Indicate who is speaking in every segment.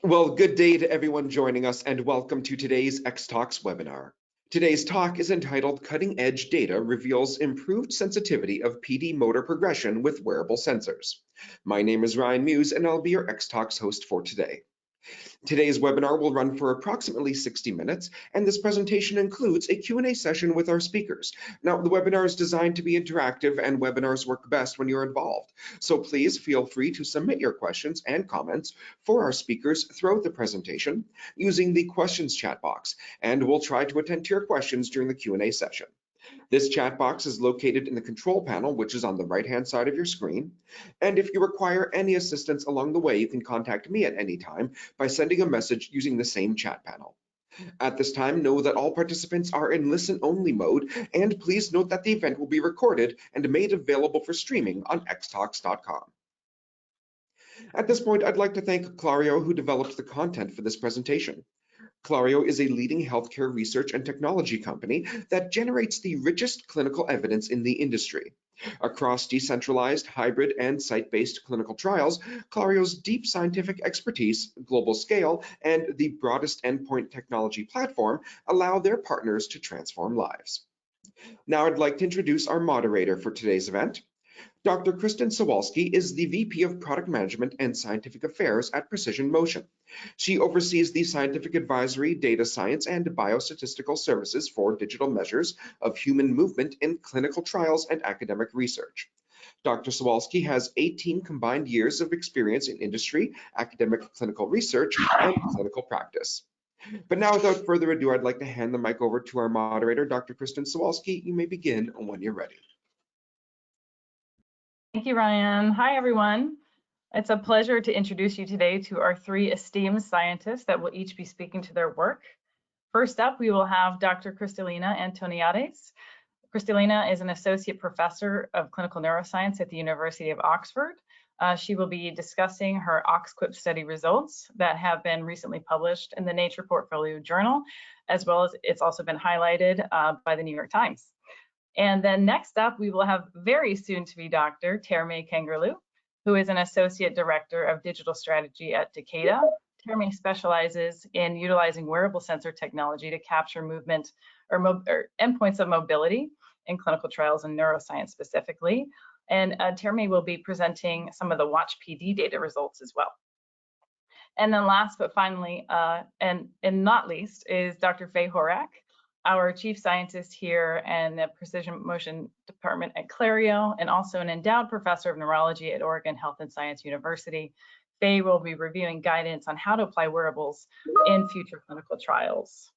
Speaker 1: Well, good day to everyone joining us and welcome to today's X-Talks webinar. Today's talk is entitled Cutting Edge Data Reveals Improved Sensitivity of PD Motor Progression with Wearable Sensors. My name is Ryan Muse and I'll be your X-Talks host for today. Today's webinar will run for approximately 60 minutes, and this presentation includes a Q&A session with our speakers. Now, the webinar is designed to be interactive, and webinars work best when you're involved. So please feel free to submit your questions and comments for our speakers throughout the presentation using the questions chat box, and we'll try to attend to your questions during the Q&A session. This chat box is located in the control panel, which is on the right-hand side of your screen. And if you require any assistance along the way, you can contact me at any time by sending a message using the same chat panel. At this time, know that all participants are in listen-only mode, and please note that the event will be recorded and made available for streaming on xtalks.com. At this point, I'd like to thank Clario, who developed the content for this presentation. Clario is a leading healthcare research and technology company that generates the richest clinical evidence in the industry. Across decentralized, hybrid, and site-based clinical trials, Clario's deep scientific expertise, global scale, and the broadest endpoint technology platform allow their partners to transform lives. Now I'd like to introduce our moderator for today's event. Dr. Kristen Sawalski is the VP of Product Management and Scientific Affairs at Precision Motion. She oversees the scientific advisory, data science, and biostatistical services for digital measures of human movement in clinical trials and academic research. Dr. Sawalski has 18 combined years of experience in industry, academic clinical research, and clinical practice. But now, without further ado, I'd like to hand the mic over to our moderator, Dr. Kristen Sawalski. You may begin when you're ready.
Speaker 2: Thank you, Ryan. Hi, everyone. It's a pleasure to introduce you today to our three esteemed scientists that will each be speaking to their work. First up, we will have Dr. Kristalina Antoniades. Kristalina is an associate professor of clinical neuroscience at the University of Oxford. She will be discussing her OxQuip study results that have been recently published in the Nature Portfolio Journal, as well as it's also been highlighted by the New York Times. And then next up, we will have very soon to be Dr. Terme Kangarloo, who is an associate director of digital strategy at Takeda. Terme specializes in utilizing wearable sensor technology to capture movement or endpoints of mobility in clinical trials and neuroscience specifically. And Terme will be presenting some of the Watch PD data results as well. And then last but finally, and not least, is Dr. Faye Horak, our chief scientist here in the Precision Motion Department at Clario, and also an endowed professor of neurology at Oregon Health and Science University. Faye will be reviewing guidance on how to apply wearables in future clinical trials.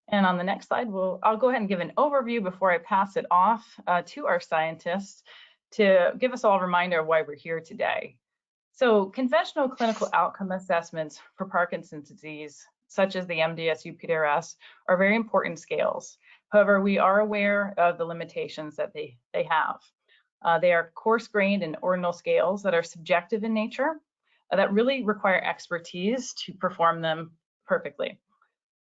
Speaker 2: And on the next slide, I'll go ahead and give an overview before I pass it off to our scientists to give us all a reminder of why we're here today. So conventional clinical outcome assessments for Parkinson's disease, such as the MDS-UPDRS, are very important scales. However, we are aware of the limitations that they have. They are coarse-grained and ordinal scales that are subjective in nature, that really require expertise to perform them perfectly.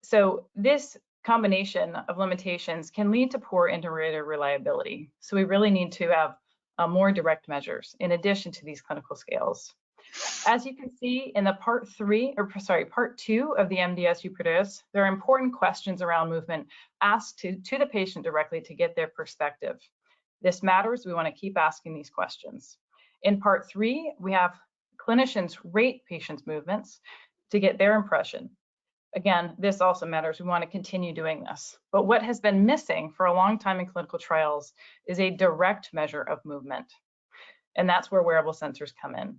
Speaker 2: So this combination of limitations can lead to poor integrator reliability. So we really need to have more direct measures in addition to these clinical scales. As you can see in the part two of the MDS-UPDRS, there are important questions around movement asked to the patient directly to get their perspective. This matters. We want to keep asking these questions. In part 3, we have clinicians rate patients' movements to get their impression. Again, this also matters. We want to continue doing this. But what has been missing for a long time in clinical trials is a direct measure of movement. And that's where wearable sensors come in.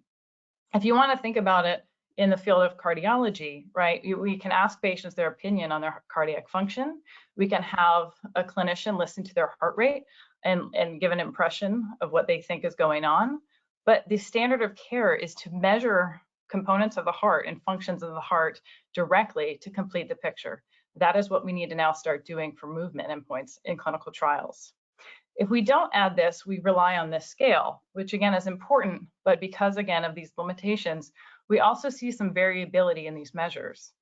Speaker 2: If you want to think about it in the field of cardiology, right, we can ask patients their opinion on their cardiac function. We can have a clinician listen to their heart rate and give an impression of what they think is going on. But the standard of care is to measure components of the heart and functions of the heart directly to complete the picture. That is what we need to now start doing for movement endpoints in clinical trials. If we don't add this, we rely on this scale, which again is important, but because again of these limitations, we also see some variability in these measures.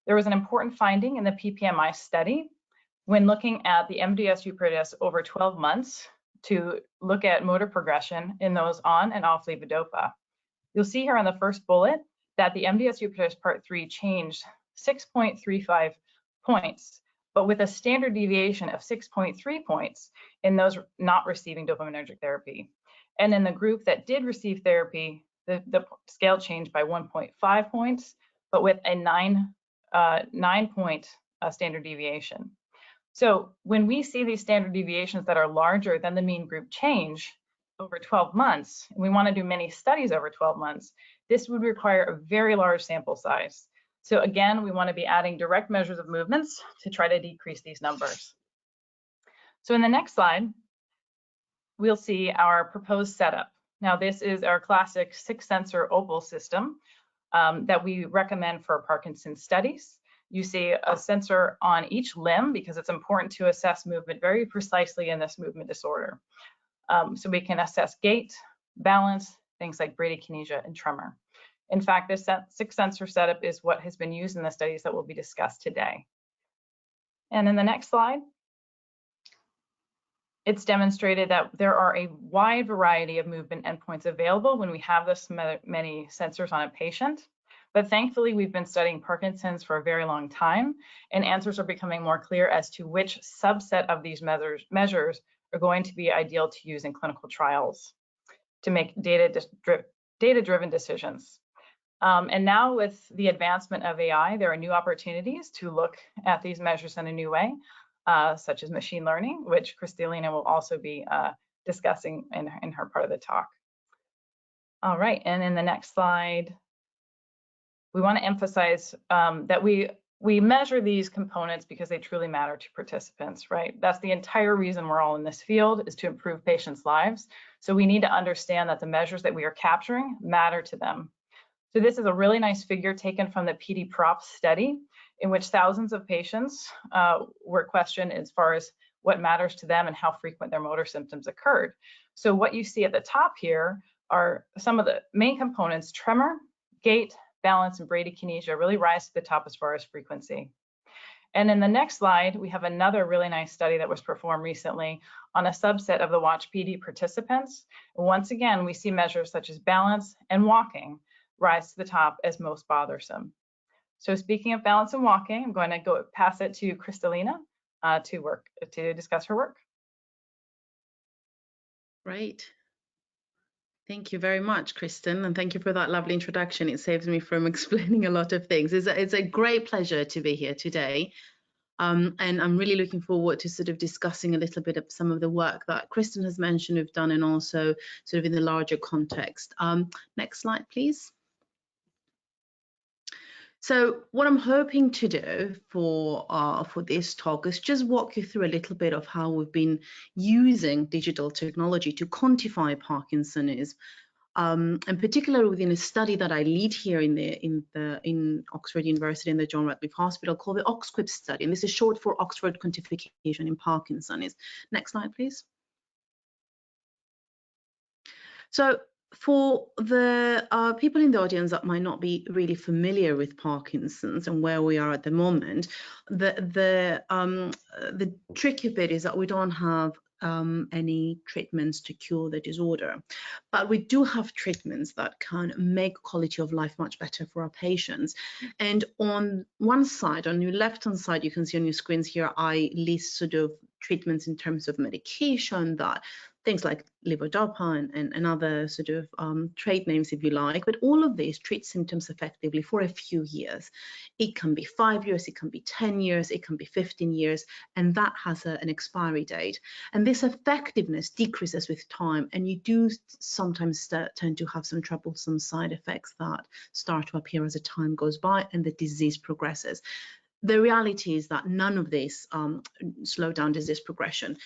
Speaker 2: There was an important finding in the PPMI study when looking at the MDS-UPDRS over 12 months to look at motor progression in those on and off levodopa. You'll see here on the first bullet that the MDS-UPDRS Part 3 changed 6.35 points, but with a standard deviation of 6.3 points in those not receiving dopaminergic therapy. And in the group that did receive therapy, the scale changed by 1.5 points, but with a 9-point standard deviation. So when we see these standard deviations that are larger than the mean group change over 12 months, and we want to do many studies over 12 months, this would require a very large sample size. So again, we want to be adding direct measures of movements to try to decrease these numbers. So in the next slide, we'll see our proposed setup. Now this is our classic 6-sensor Opal system that we recommend for Parkinson's studies. You see a sensor on each limb because it's important to assess movement very precisely in this movement disorder. So we can assess gait, balance, things like bradykinesia and tremor. In fact, this 6-sensor setup is what has been used in the studies that will be discussed today. And in the next slide, it's demonstrated that there are a wide variety of movement endpoints available when we have this many sensors on a patient. But thankfully, we've been studying Parkinson's for a very long time, and answers are becoming more clear as to which subset of these measures are going to be ideal to use in clinical trials to make data-driven decisions. And now with the advancement of AI, there are new opportunities to look at these measures in a new way, such as machine learning, which Kristalina will also be discussing in her part of the talk. All right, and in the next slide, we want to emphasize that we measure these components because they truly matter to participants, right? That's the entire reason we're all in this field, is to improve patients' lives. So we need to understand that the measures that we are capturing matter to them. So this is a really nice figure taken from the PD-PROP study, in which thousands of patients were questioned as far as what matters to them and how frequent their motor symptoms occurred. So what you see at the top here are some of the main components: tremor, gait, balance, and bradykinesia really rise to the top as far as frequency. And in the next slide, we have another really nice study that was performed recently on a subset of the Watch PD participants. Once again, we see measures such as balance and walking rise to the top as most bothersome. So speaking of balance and walking, I'm going to go pass it to Kristalina to discuss her work.
Speaker 3: Great. Thank you very much, Kristen, and thank you for that lovely introduction. It saves me from explaining a lot of things. It's a great pleasure to be here today. And I'm really looking forward to sort of discussing a little bit of some of the work that Kristen has mentioned we've done, and also sort of in the larger context. Next slide, please. So what I'm hoping to do for this talk is just walk you through a little bit of how we've been using digital technology to quantify Parkinsonism, and particularly within a study that I lead here in Oxford University in the John Radcliffe Hospital called the OxQuip study, and this is short for Oxford Quantification in Parkinsonism. Next slide, please. So for the people in the audience that might not be really familiar with Parkinson's and where we are at the moment, the tricky bit is that we don't have any treatments to cure the disorder, but we do have treatments that can make quality of life much better for our patients. And on one side, on your left-hand side, you can see on your screens here, I list sort of treatments in terms of medication, that things like levodopa and other sort of trade names, if you like, but all of these treat symptoms effectively for a few years. It can be 5 years, it can be 10 years, it can be 15 years, and that has an expiry date. And this effectiveness decreases with time, and you do sometimes tend to have some troublesome side effects that start to appear as the time goes by and the disease progresses. The reality is that none of these slow down disease progression.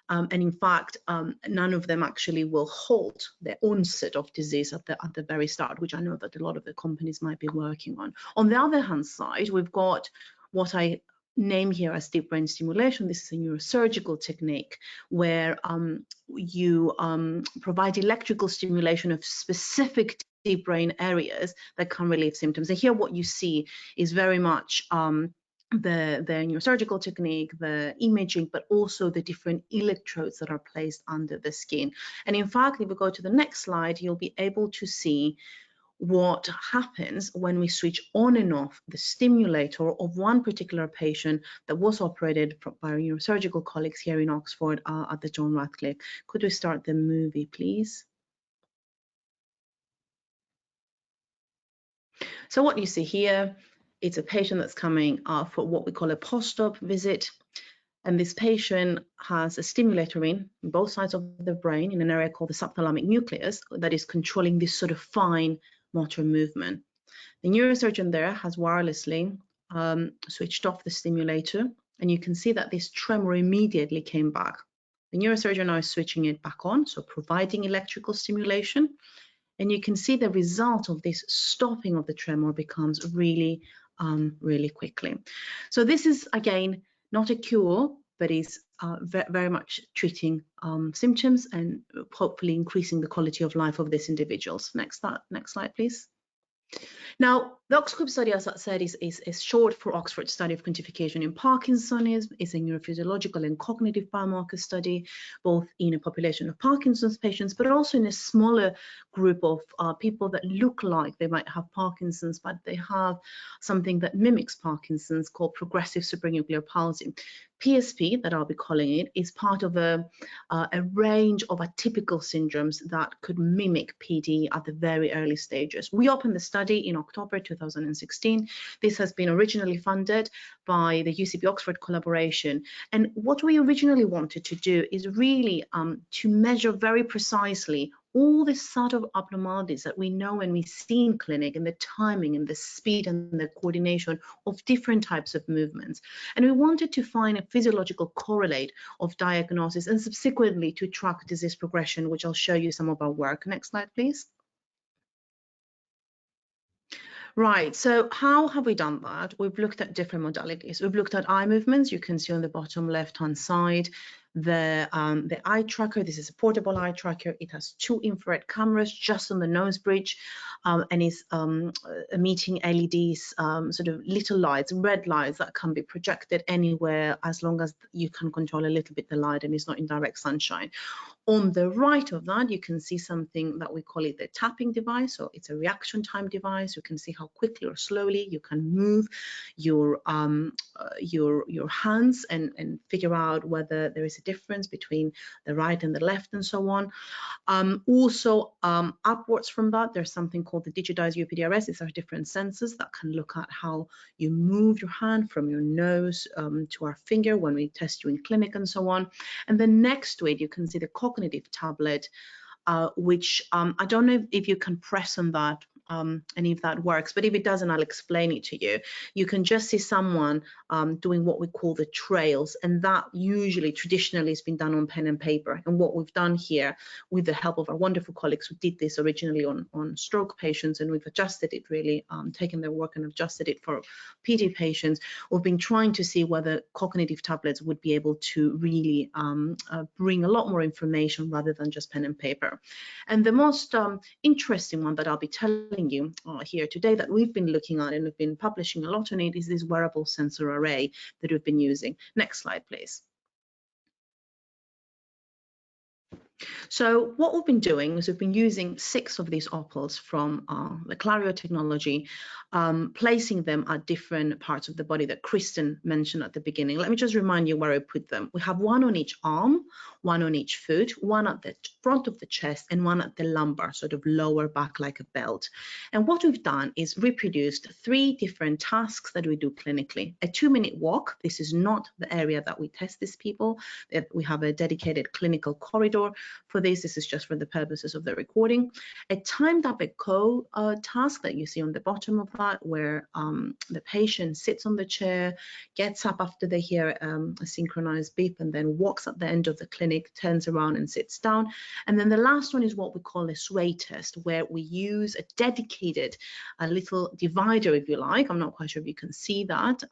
Speaker 3: And in fact, none of them actually will halt the onset of disease at the very start, which I know that a lot of the companies might be working on. On the other hand side, we've got what I name here as deep brain stimulation. This is a neurosurgical technique where you provide electrical stimulation of specific deep brain areas that can relieve symptoms. And here what you see is very much the neurosurgical technique, the imaging, but also the different electrodes that are placed under the skin. And in fact, if we go to the next slide, you'll be able to see what happens when we switch on and off the stimulator of one particular patient that was operated by our neurosurgical colleagues here in Oxford at the John Radcliffe. Could we start the movie, please? So what you see here, it's a patient that's coming for what we call a post-op visit. And this patient has a stimulator in both sides of the brain in an area called the subthalamic nucleus that is controlling this sort of fine motor movement. The neurosurgeon there has wirelessly switched off the stimulator, and you can see that this tremor immediately came back. The neurosurgeon now is switching it back on, so providing electrical stimulation. And you can see the result of this stopping of the tremor becomes really, really quickly. So this is, again, not a cure, but is very much treating symptoms and hopefully increasing the quality of life of these individuals. Next slide, please. Now, the Oxford study, as I said, is short for Oxford Study of Quantification in Parkinsonism. It's a neurophysiological and cognitive biomarker study, both in a population of Parkinson's patients, but also in a smaller group of people that look like they might have Parkinson's, but they have something that mimics Parkinson's called progressive supranuclear palsy. PSP, that I'll be calling it, is part of a range of atypical syndromes that could mimic PD at the very early stages. We opened the study in October 2016. This has been originally funded by the UCB Oxford collaboration. And what we originally wanted to do is really to measure very precisely all the sort of abnormalities that we know and we see in clinic, and the timing and the speed and the coordination of different types of movements. And we wanted to find a physiological correlate of diagnosis and subsequently to track disease progression, which I'll show you some of our work. Next slide, please. Right, so how have we done that? We've looked at different modalities. We've looked at eye movements. You can see on the bottom left-hand side the eye tracker. This is a portable eye tracker. It has 2 infrared cameras just on the nose bridge and is emitting LEDs, sort of little lights, red lights that can be projected anywhere as long as you can control a little bit the light and it's not in direct sunshine. On the right of that, you can see something that we call it the tapping device. So it's a reaction time device. You can see how quickly or slowly you can move your hands and figure out whether there is a difference between the right and the left and so on. Also, upwards from that, there's something called the digitized UPDRS. These are different sensors that can look at how you move your hand from your nose to our finger when we test you in clinic and so on. And then next to it, you can see the cognitive tablet, which I don't know if you can press on that and if that works, but if it doesn't, I'll explain it to you. You can just see someone doing what we call the trails, and that usually traditionally has been done on pen and paper. And what we've done here with the help of our wonderful colleagues who did this originally on stroke patients, and we've adjusted it really, taken their work and adjusted it for PD patients. We've been trying to see whether cognitive tablets would be able to really bring a lot more information rather than just pen and paper. And the most interesting one that I'll be telling you here today that we've been looking at and we've been publishing a lot on it is this wearable sensor array that we've been using. Next slide, please. So what we've been doing is we've been using 6 of these opals from the Clario technology, placing them at different parts of the body that Kristen mentioned at the beginning. Let me just remind you where I put them. We have 1 on each arm, 1 on each foot, 1 at the front of the chest, and 1 at the lumbar, sort of lower back like a belt. And what we've done is reproduced 3 different tasks that we do clinically. A 2-minute walk. This is not the area that we test these people. We have a dedicated clinical corridor for this. This is just for the purposes of the recording. A timed up echo task that you see on the bottom of that, where the patient sits on the chair, gets up after they hear a synchronized beep, and then walks at the end of the clinic, turns around and sits down. And then the last one is what we call a sway test, where we use a dedicated little divider, if you like. I'm not quite sure if you can see that.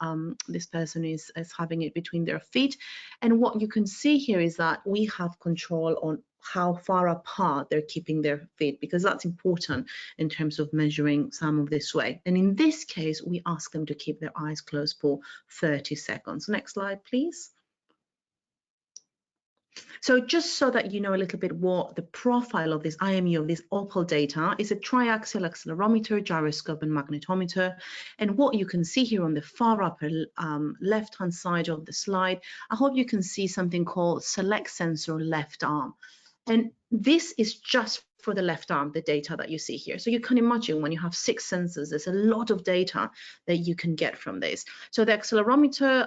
Speaker 3: This person is having it between their feet. And what you can see here is that we have control on how far apart they're keeping their feet, because that's important in terms of measuring some of this sway. And in this case, we ask them to keep their eyes closed for 30 seconds. Next slide, please. So just so that you know a little bit what the profile of this IMU, of this OPAL data, is a triaxial accelerometer, gyroscope, and magnetometer. And what you can see here on the far upper left-hand side of the slide, I hope you can see something called select sensor left arm. And this is just for the left arm, the data that you see here. So you can imagine when you have 6 sensors, there's a lot of data that you can get from this. So the accelerometer,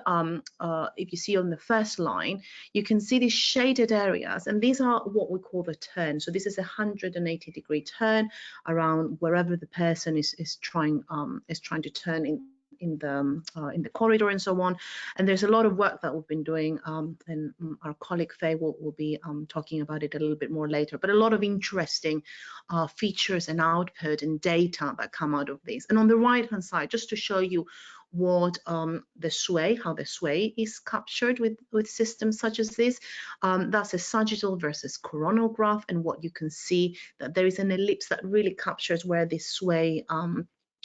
Speaker 3: if you see on the first line, you can see these shaded areas, and these are what we call the turn. So this is a 180-degree turn around wherever the person is trying to turn in the corridor and so on. And there's a lot of work that we've been doing, and our colleague Faye will be talking about it a little bit more later, but a lot of interesting features and output and data that come out of these. And on the right hand side, just to show you what the sway, how the sway is captured with systems such as this, that's a sagittal versus coronal graph, and what you can see that there is an ellipse that really captures where this sway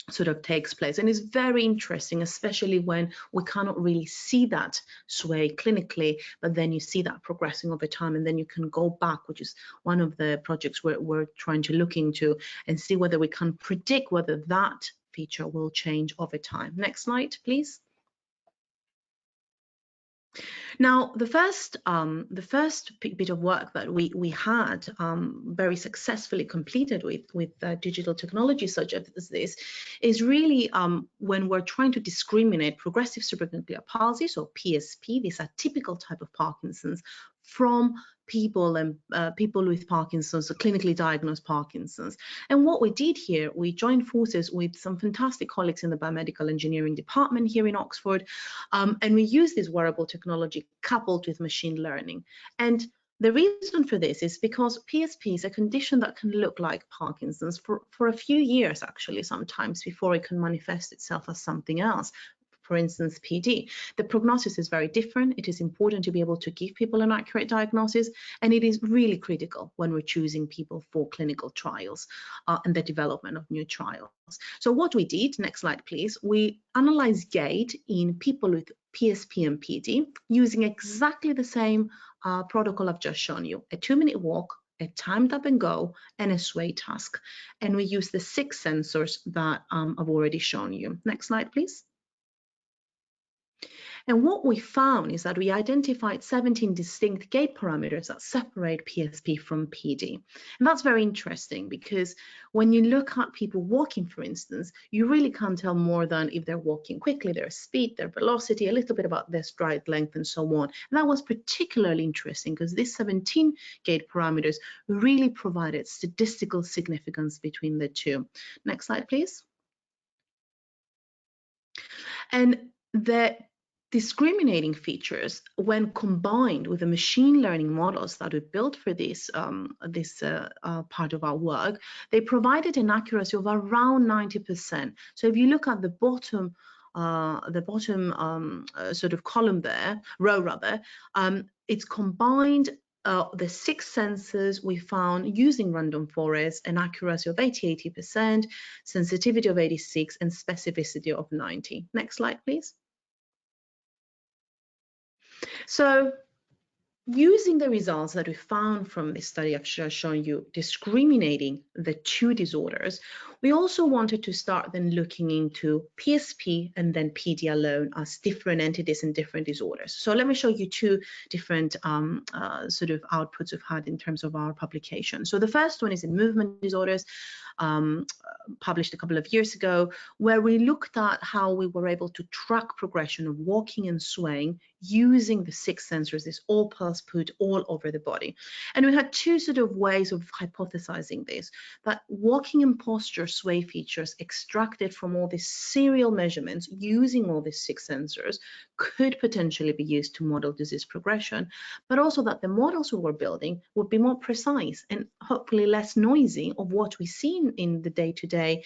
Speaker 3: sort of takes place. And it's very interesting, especially when we cannot really see that sway clinically, but then you see that progressing over time, and then you can go back, which is one of the projects we're trying to look into, and see whether we can predict whether that feature will change over time. Next slide, please. Now, the first bit of work that we had very successfully completed with digital technology such as this is really when we're trying to discriminate progressive supranuclear palsy, so PSP, this atypical type of Parkinson's, from people and people with Parkinson's, so clinically diagnosed Parkinson's. And what we did here, we joined forces with some fantastic colleagues in the biomedical engineering department here in Oxford, and we used this wearable technology coupled with machine learning. And the reason for this is because PSP is a condition that can look like Parkinson's for a few years, actually, sometimes before it can manifest itself as something else. For instance, PD. The prognosis is very different. It is important to be able to give people an accurate diagnosis, and it is really critical when we're choosing people for clinical trials and the development of new trials. So what we did, next slide please, we analyzed gait in people with PSP and PD using exactly the same protocol I've just shown you: a 2-minute walk, a timed up and go, and a sway task. And we use the 6 sensors that I've already shown you. Next slide, please. And what we found is that we identified 17 distinct gait parameters that separate PSP from PD. And that's very interesting because when you look at people walking, for instance, you really can't tell more than if they're walking quickly, their speed, their velocity, a little bit about their stride length and so on. And that was particularly interesting because these 17 gait parameters really provided statistical significance between the two. Next slide, please. And the discriminating features, when combined with the machine learning models that we built for this part of our work, they provided an accuracy of around 90%. So if you look at the bottom sort of column there, row rather, it's combined the 6 sensors we found using random forest, an accuracy of 80%, sensitivity of 86%, and specificity of 90%. Next slide, please. So using the results that we found from this study I've just shown you, discriminating the two disorders, we also wanted to start then looking into PSP and then PD alone as different entities and different disorders. So let me show you 2 different sort of outputs we've had in terms of our publication. So the first one is in movement disorders, published a couple of years ago, where we looked at how we were able to track progression of walking and swaying using the 6 sensors, this all pulse put all over the body. And we had 2 sort of ways of hypothesizing this, that walking and posture sway features extracted from all these serial measurements using all these 6 sensors could potentially be used to model disease progression, but also that the models we were building would be more precise and hopefully less noisy of what we see in the day-to-day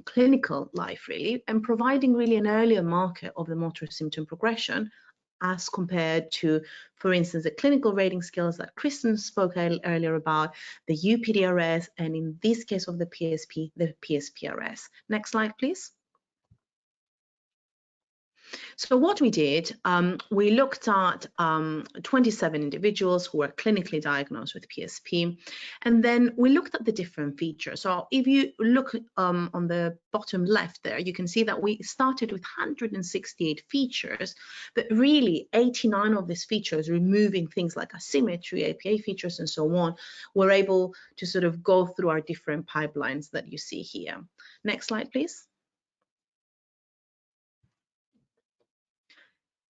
Speaker 3: clinical life, really, and providing really an earlier marker of the motor symptom progression as compared to, for instance, the clinical rating scales that Kristen spoke earlier about, the UPDRS, and in this case of the PSP, the PSPRS. Next slide, please. So what we did, we looked at 27 individuals who were clinically diagnosed with PSP, and then we looked at the different features. So if you look on the bottom left there, you can see that we started with 168 features, but really 89 of these features, removing things like asymmetry, APA features, and so on, were able to sort of go through our different pipelines that you see here. Next slide, please.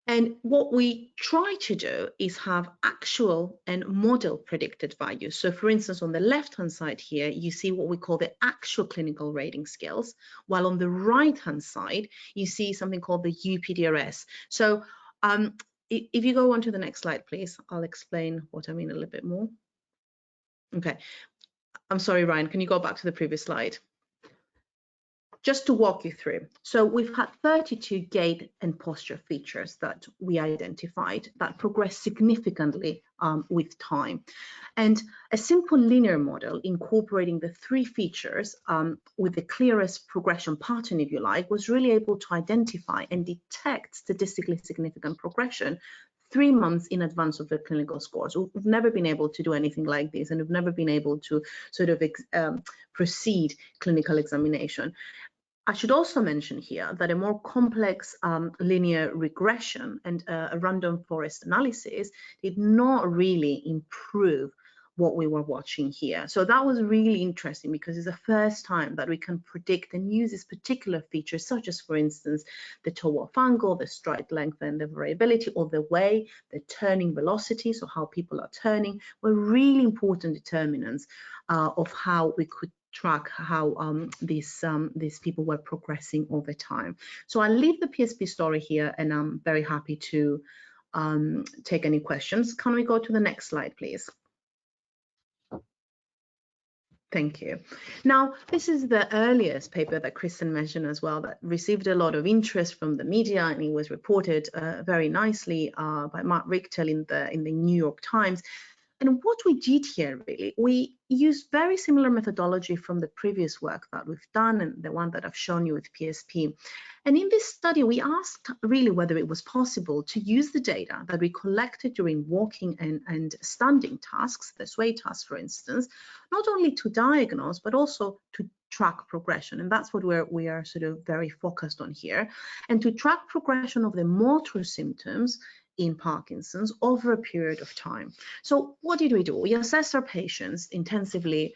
Speaker 3: And what we try to do is have actual and model predicted values. So for instance, on the left-hand side here, you see what we call the actual clinical rating scales, while on the right-hand side, you see something called the UPDRS. So if you go on to the next slide, please, I'll explain what I mean a little bit more. Okay, I'm sorry, Ryan, can you go back to the previous slide? Just to walk you through. So we've had 32 gait and posture features that we identified that progress significantly with time. And a simple linear model incorporating the 3 features with the clearest progression pattern, if you like, was really able to identify and detect statistically significant progression 3 months in advance of the clinical scores. We've never been able to do anything like this, and we've never been able to sort of proceed clinical examination. I should also mention here that a more complex linear regression and a random forest analysis did not really improve what we were watching here. So that was really interesting because it's the first time that we can predict and use these particular features, such as, for instance, the toe-off angle, the stride length and the variability, or the way, the turning velocity, so how people are turning, were really important determinants of how we could track how these people were progressing over time. So I'll leave the PSP story here, and I'm very happy to take any questions. Can we go to the next slide, please? Thank you. Now, this is the earliest paper that Kristen mentioned as well that received a lot of interest from the media, and it was reported very nicely by Mark Richtel in the New York Times. And what we did here, really, we used very similar methodology from the previous work that we've done and the one that I've shown you with PSP. And in this study, we asked really whether it was possible to use the data that we collected during walking and standing tasks, the sway task, for instance, not only to diagnose, but also to track progression. And that's what we are sort of very focused on here, and to track progression of the motor symptoms in Parkinson's over a period of time. So what did we do? We assessed our patients intensively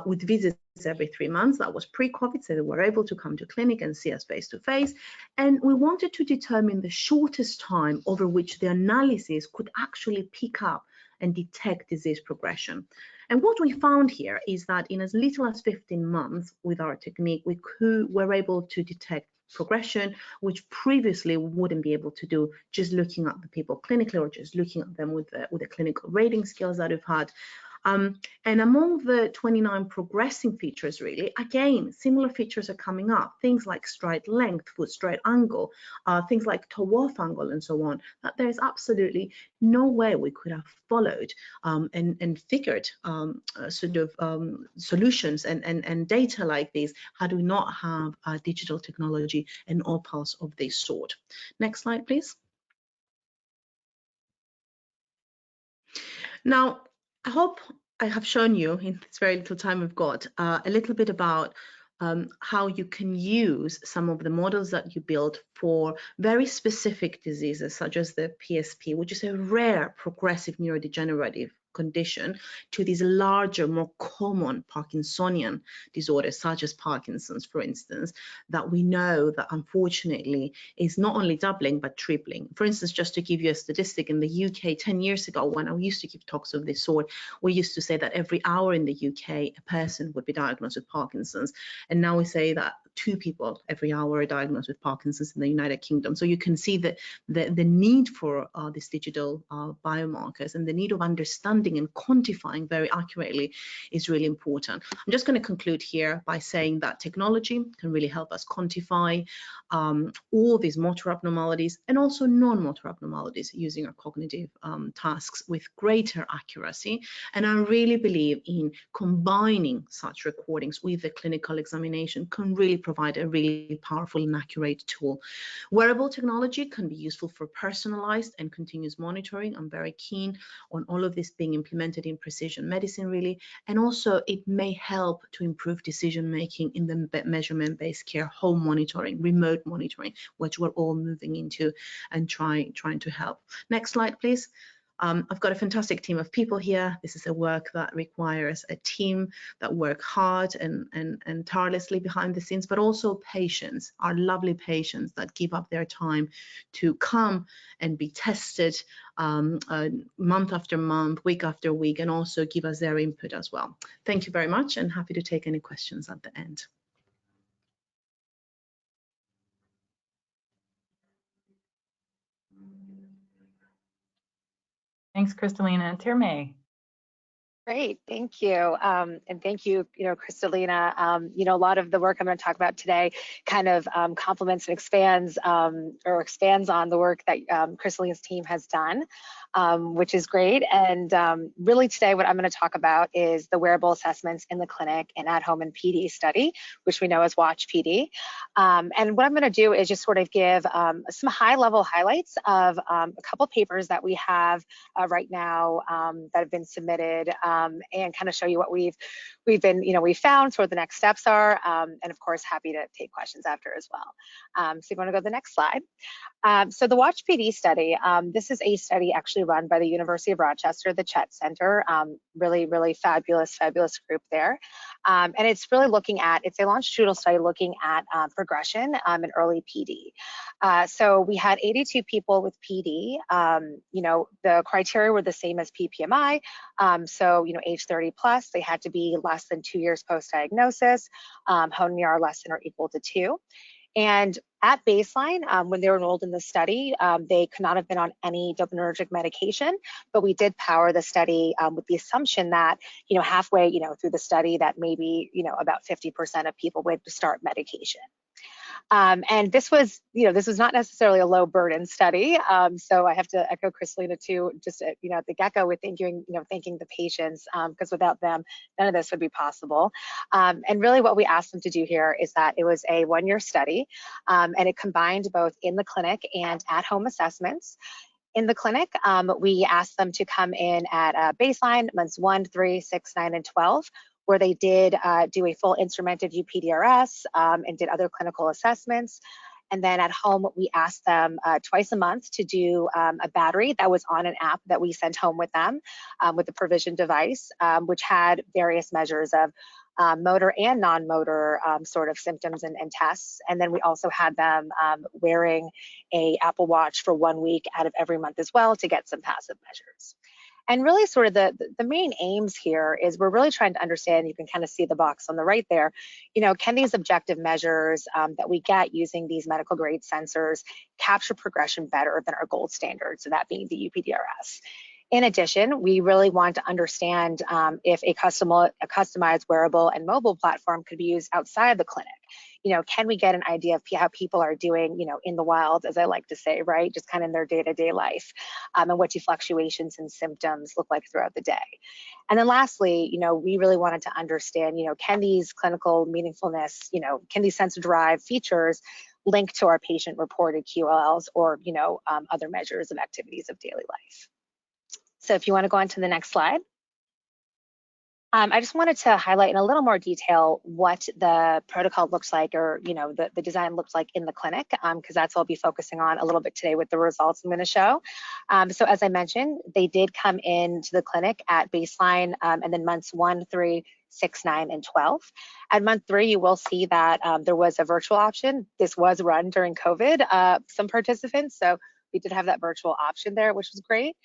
Speaker 3: with visits every 3 months. That was pre-COVID, so they were able to come to clinic and see us face-to-face. And we wanted to determine the shortest time over which the analysis could actually pick up and detect disease progression. And what we found here is that in as little as 15 months with our technique, we were able to detect progression, which previously we wouldn't be able to do just looking at the people clinically or just looking at them with the clinical rating skills that we've had. And among the 29 progressing features, really, again, similar features are coming up. Things like stride length, foot stride angle, things like toe-off angle, and so on. That there's absolutely no way we could have followed and figured sort of solutions and data like this had we not have digital technology and opals of this sort. Next slide, please. Now, I hope I have shown you in this very little time we've got a little bit about how you can use some of the models that you build for very specific diseases, such as the PSP, which is a rare progressive neurodegenerative condition, to these larger, more common Parkinsonian disorders, such as Parkinson's, for instance, that we know that unfortunately is not only doubling, but tripling. For instance, just to give you a statistic, in the UK 10 years ago, when I used to give talks of this sort, we used to say that every hour in the UK, a person would be diagnosed with Parkinson's. And now we say that 2 people every hour are diagnosed with Parkinson's in the United Kingdom. So you can see that the need for these digital biomarkers and the need of understanding and quantifying very accurately is really important. I'm just going to conclude here by saying that technology can really help us quantify all these motor abnormalities and also non-motor abnormalities using our cognitive tasks with greater accuracy. And I really believe in combining such recordings with the clinical examination can really provide a really powerful and accurate tool. Wearable technology can be useful for personalized and continuous monitoring. I'm very keen on all of this being implemented in precision medicine, really. And also it may help to improve decision making in the measurement-based care, home monitoring, remote monitoring, which we're all moving into and trying to help. Next slide, please. I've got a fantastic team of people here. This is a work that requires a team that work hard and tirelessly behind the scenes, but also patients, our lovely patients that give up their time to come and be tested month after month, week after week, and also give us their input as well. Thank you very much, and happy to take any questions at the end.
Speaker 2: Thanks, Kristalina. Terme.
Speaker 4: Great, thank you. And thank you, Kristalina. A lot of the work I'm going to talk about today kind of complements and expands on the work that Kristalina's team has done, which is great. And really today what I'm going to talk about is the wearable assessments in the clinic and at home and PD study, which we know as Watch PD. And what I'm going to do is just sort of give some high-level highlights of a couple papers that we have right now that have been submitted, and kind of show you what we've found, sort of the next steps are, and of course happy to take questions after as well. So you want to go to the next slide. So the Watch PD study, this is a study actually run by the University of Rochester, the Chet Center, really fabulous group there. And it's really looking at, it's a longitudinal study looking at progression in early PD. So we had 82 people with PD. The criteria were the same as PPMI. So, age 30 plus, they had to be less than 2 years post-diagnosis, HONER less than or equal to 2. And at baseline, when they were enrolled in the study, they could not have been on any dopaminergic medication, but we did power the study with the assumption that, halfway, through the study that maybe, about 50% of people would start medication. And this was not necessarily a low burden study. So I have to echo Kristalina too, just at the get-go with thanking the patients, because without them, none of this would be possible. And really what we asked them to do here is that it was a 1-year study, and it combined both in the clinic and at-home assessments. In the clinic, we asked them to come in at baseline, months 1, 3, 6, 9, and 12, where they did do a full instrumented UPDRS and did other clinical assessments. And then at home, we asked them twice a month to do a battery that was on an app that we sent home with them with the provision device, which had various measures of motor and non-motor sort of symptoms and tests. And then we also had them wearing a Apple Watch for 1 week out of every month as well to get some passive measures. And really sort of the main aims here is we're really trying to understand, you can kind of see the box on the right there, can these objective measures that we get using these medical grade sensors capture progression better than our gold standard, so that being the UPDRS. In addition, we really want to understand if a customized wearable and mobile platform could be used outside the clinic. Can we get an idea of how people are doing, in the wild, as I like to say, right? Just kind of in their day-to-day life, and what do fluctuations in symptoms look like throughout the day? And then lastly, we really wanted to understand, can these clinical meaningfulness, can these sensor-derived features link to our patient-reported QOLs or, other measures of activities of daily life? So if you want to go on to the next slide. I just wanted to highlight in a little more detail what the protocol looks like, or the design looks like in the clinic, because that's what I'll be focusing on a little bit today with the results I'm going to show. So as I mentioned, they did come into the clinic at baseline, and then months 1, 3, 6, 9, and 12. At month 3, you will see that there was a virtual option. This was run during COVID, some participants, so we did have that virtual option there, which was great.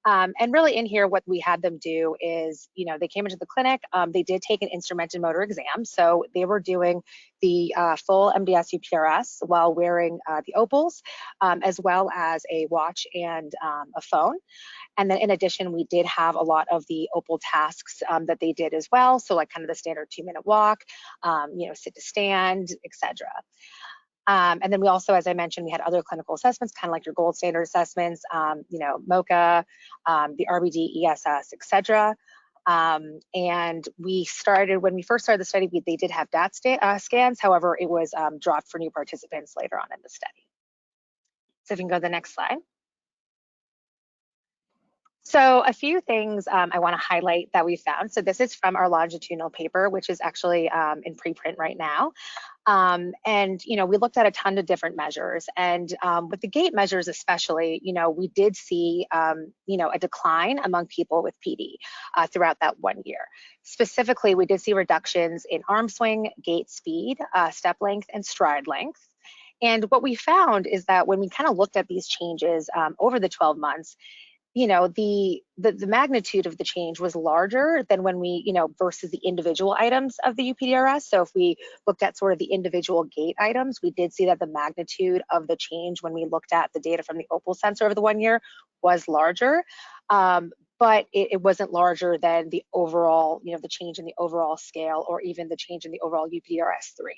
Speaker 4: And really in here, what we had them do is, they came into the clinic, they did take an instrumented motor exam. So they were doing the full MDS UPDRS while wearing the opals, as well as a watch and a phone. And then in addition, we did have a lot of the opal tasks that they did as well. So like kind of the standard 2-minute walk, sit to stand, etc. And then we also, as I mentioned, we had other clinical assessments, kind of like your gold standard assessments, MOCA, the RBD, ESS, etc. And when we first started the study, they did have DAT scans. However, it was dropped for new participants later on in the study. So if you can go to the next slide. So a few things I want to highlight that we found. So this is from our longitudinal paper, which is actually in preprint right now. And, we looked at a ton of different measures, and with the gait measures especially, we did see, a decline among people with PD throughout that 1 year. Specifically, we did see reductions in arm swing, gait speed, step length, and stride length. And what we found is that when we kind of looked at these changes over the 12 months, the magnitude of the change was larger than when we, versus the individual items of the UPDRS. So if we looked at sort of the individual gait items, we did see that the magnitude of the change when we looked at the data from the Opal sensor over the 1 year was larger. But it wasn't larger than the overall, the change in the overall scale, or even the change in the overall UPDRS-3.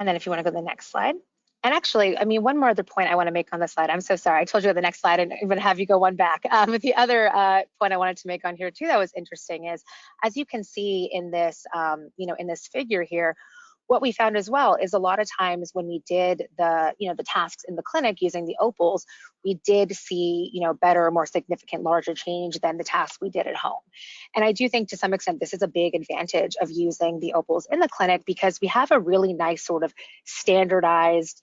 Speaker 4: And then if you want to go to the next slide. And actually, one more other point I want to make on this slide. I'm so sorry. I told you the next slide and I'm going to have you go one back. But the other point I wanted to make on here too that was interesting is, as you can see in this, in this figure here, what we found as well is a lot of times when we did the, the tasks in the clinic using the Opals, we did see, better, more significant, larger change than the tasks we did at home. And I do think to some extent this is a big advantage of using the Opals in the clinic, because we have a really nice sort of standardized,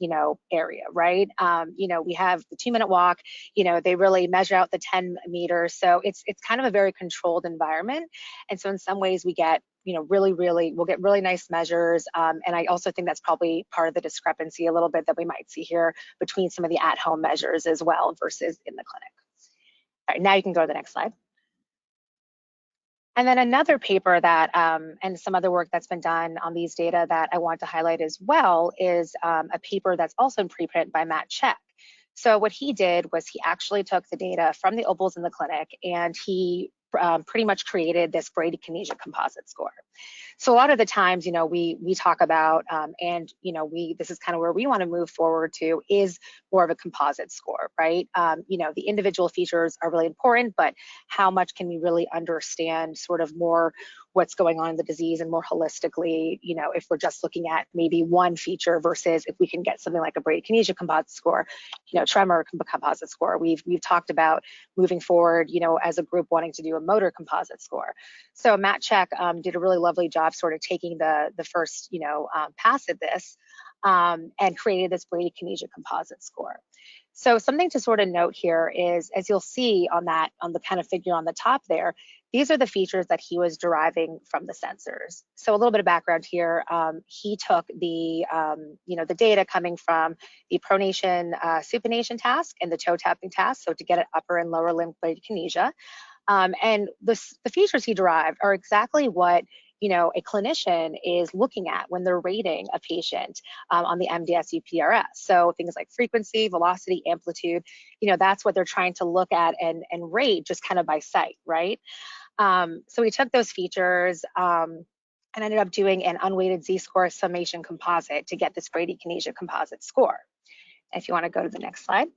Speaker 4: area, right? We have the 2-minute walk, they really measure out the 10 meters. So it's kind of a very controlled environment. And so in some ways we get, we'll get really nice measures. And I also think that's probably part of the discrepancy a little bit that we might see here between some of the at-home measures as well versus in the clinic. All right, now you can go to the next slide. And then another paper that, and some other work that's been done on these data that I want to highlight as well is a paper that's also in preprint by Matt Check. So what he did was he actually took the data from the Opals in the clinic, and he pretty much created this bradykinesia composite score. So a lot of the times, we talk about, and this is kind of where we want to move forward to, is more of a composite score, right? The individual features are really important, but how much can we really understand sort of more what's going on in the disease and more holistically, if we're just looking at maybe one feature versus if we can get something like a bradykinesia composite score, tremor composite score. We've talked about moving forward, as a group wanting to do a motor composite score. So Matt Check did a really lovely job sort of taking the first, pass at this and created this bradykinesia composite score. So something to sort of note here is, as you'll see on the kind of figure on the top there, these are the features that he was deriving from the sensors. So a little bit of background here, he took the, the data coming from the pronation supination task and the toe tapping task, so to get an upper and lower limb bradykinesia. And the features he derived are exactly what a clinician is looking at when they're rating a patient on the MDS UPDRS. So things like frequency, velocity, amplitude, that's what they're trying to look at and rate just kind of by sight, right? So we took those features and ended up doing an unweighted Z-score summation composite to get this bradykinesia composite score. If you want to go to the next slide.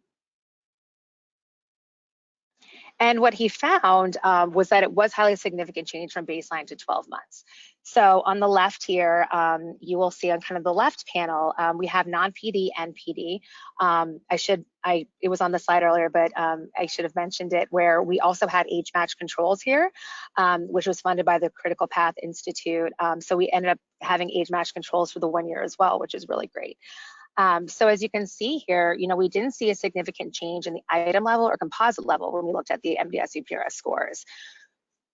Speaker 4: And what he found was that it was highly significant change from baseline to 12 months. So on the left here, you will see on kind of the left panel, we have non-PD and PD. It was on the slide earlier, but I should have mentioned it, where we also had age-matched controls here, which was funded by the Critical Path Institute. So we ended up having age-matched controls for the 1 year as well, which is really great. So as you can see here, we didn't see a significant change in the item level or composite level when we looked at the MDS UPDRS scores.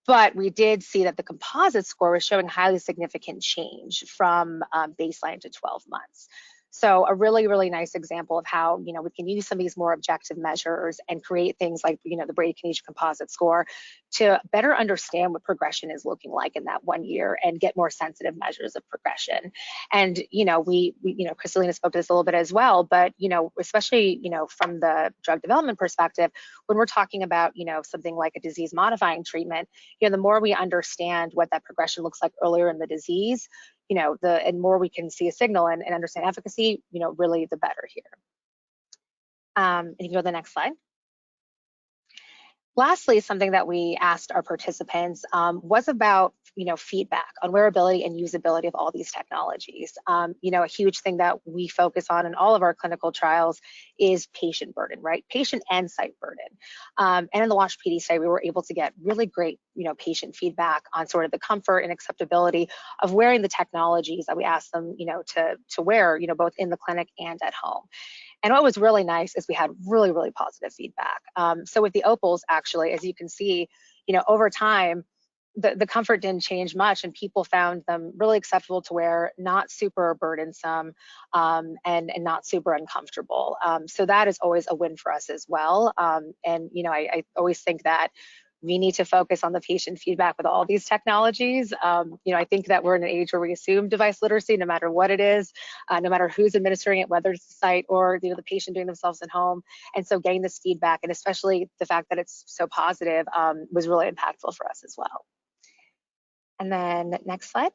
Speaker 4: But we did see that the composite score was showing highly significant change from baseline to 12 months. So a really, really nice example of how, we can use some of these more objective measures and create things like, the bradykinesia composite score to better understand what progression is looking like in that 1 year and get more sensitive measures of progression. And, we Kristalina spoke to this a little bit as well, but, especially, from the drug development perspective, when we're talking about, something like a disease modifying treatment, the more we understand what that progression looks like earlier in the disease, and more we can see a signal and understand efficacy, really the better here. And you can go to the next slide. Lastly, something that we asked our participants was about, feedback on wearability and usability of all these technologies. A huge thing that we focus on in all of our clinical trials is patient burden, right? Patient and site burden. And in the Launch PD study, we were able to get really great, patient feedback on sort of the comfort and acceptability of wearing the technologies that we asked them, to wear, both in the clinic and at home. And what was really nice is we had really, really positive feedback. So with the Opals, actually, as you can see, over time, the comfort didn't change much, and people found them really acceptable to wear, not super burdensome, and not super uncomfortable. So that is always a win for us as well. And I always think that we need to focus on the patient feedback with all these technologies. I think that we're in an age where we assume device literacy, no matter what it is, no matter who's administering it, whether it's the site or the patient doing themselves at home. And so getting this feedback, and especially the fact that it's so positive, was really impactful for us as well. And then next slide.